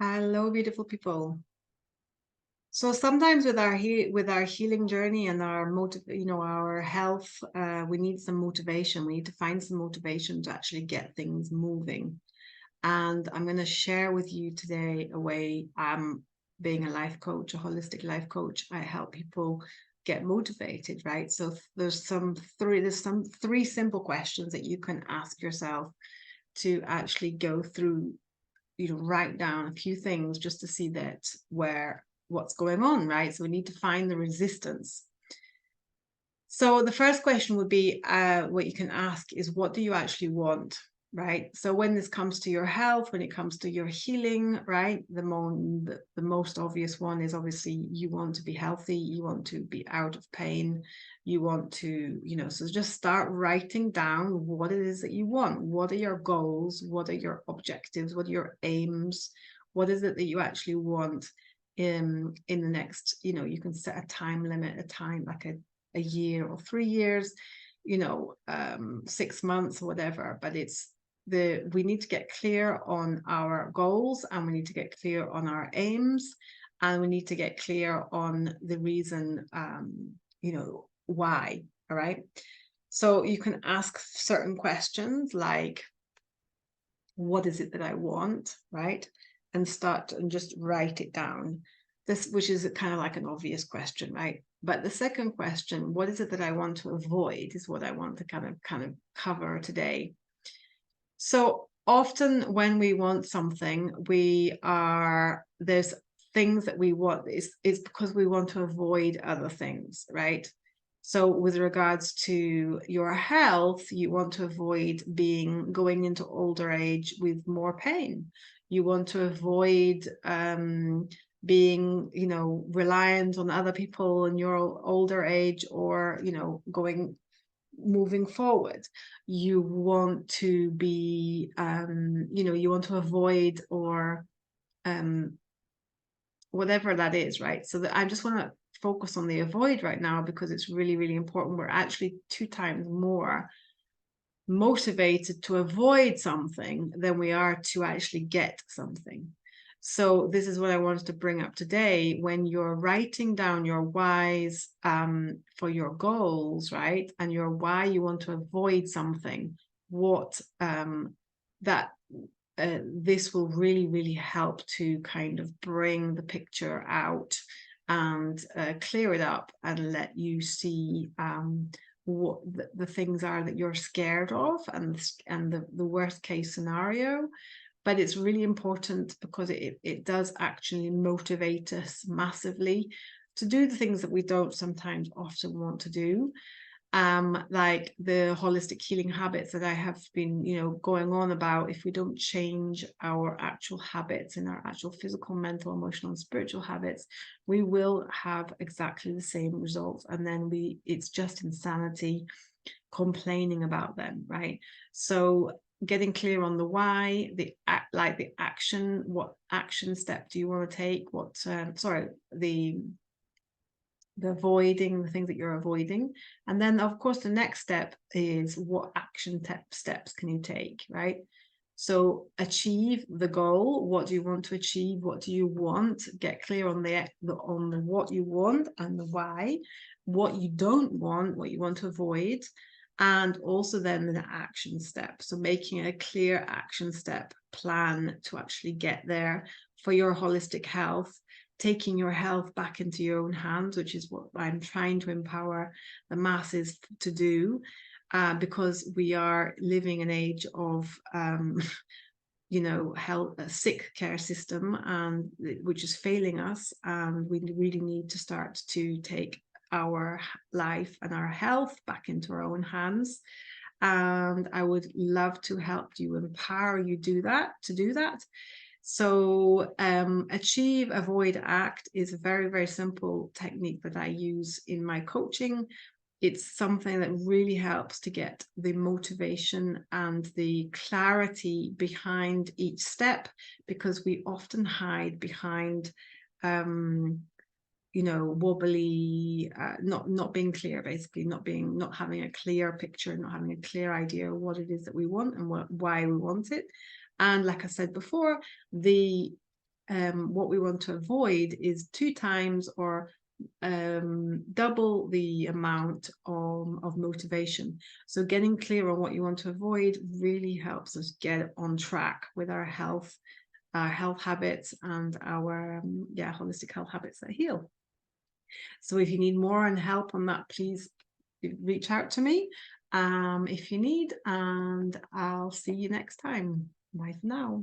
Hello, beautiful people. So sometimes with our healing journey and our health, we need some motivation. We need to find some motivation to actually get things moving. And I'm going to share with you today a way I'm being a life coach, a holistic life coach. I help people get motivated, right? So there's some three simple questions that you can ask yourself to actually go through, write down a few things just to see what's going on, right? So we need to find the resistance. So the first question would be, what you can ask is, what do you actually want, right? So when this comes to your health, when it comes to your healing, right, the most obvious one is obviously you want to be healthy, you want to be out of pain, you want to, so just start writing down what it is that you want. What are your goals? What are your objectives? What are your aims? What is it that you actually want in the next, you can set a time limit, a time like a year or 3 years, 6 months, whatever. But we need to get clear on our goals, and we need to get clear on our aims, and we need to get clear on the reason, why. All right. So you can ask certain questions like, what is it that I want, right? And start and just write it down. Which is kind of like an obvious question, right? But the second question, what is it that I want to avoid, is what I want to kind of cover today. So often when we want something, there's things that we want, it's because we want to avoid other things, right? So with regards to your health, you want to avoid going into older age with more pain. You want to avoid being, reliant on other people in your older age, or, moving forward. You want to be, you want to avoid, or whatever that is, right? So that I just want to focus on the avoid right now, because it's really, really important. We're actually 2 times more motivated to avoid something than we are to actually get something. So this is what I wanted to bring up today. When you're writing down your whys for your goals, right, and your why you want to avoid something, this will really, really help to kind of bring the picture out and clear it up, and let you see what the things are that you're scared of, and the worst case scenario. But it's really important, because it does actually motivate us massively to do the things that we don't sometimes often want to do. Like the holistic healing habits that I have been, going on about. If we don't change our actual habits, and our actual physical, mental, emotional, and spiritual habits, we will have exactly the same results. And then it's just insanity complaining about them, right? So getting clear on the why, the action, what action step do you want to take? The avoiding, the things that you're avoiding. And then of course the next step is, what action steps can you take, right? So achieve the goal. What do you want to achieve? What do you want? Get clear on the what you want and the why. What you don't want, what you want to avoid. And also then the action step. So making a clear action step plan to actually get there for your holistic health, taking your health back into your own hands, which is what I'm trying to empower the masses to do, because we are living an age of health, a sick care system, and which is failing us, and we really need to start to take our life and our health back into our own hands. And I would love to help you, empower you to do that. So achieve, avoid, act is a very, very simple technique that I use in my coaching. It's something that really helps to get the motivation and the clarity behind each step, because we often hide behind wobbly, not being clear, basically not having a clear picture, not having a clear idea of what it is that we want and why we want it. And like I said before, the what we want to avoid is 2 times or double the amount of motivation. So getting clear on what you want to avoid really helps us get on track with our health habits and our holistic health habits that heal. So if you need more and help on that, please reach out to me if you need, and I'll see you next time. Bye for now.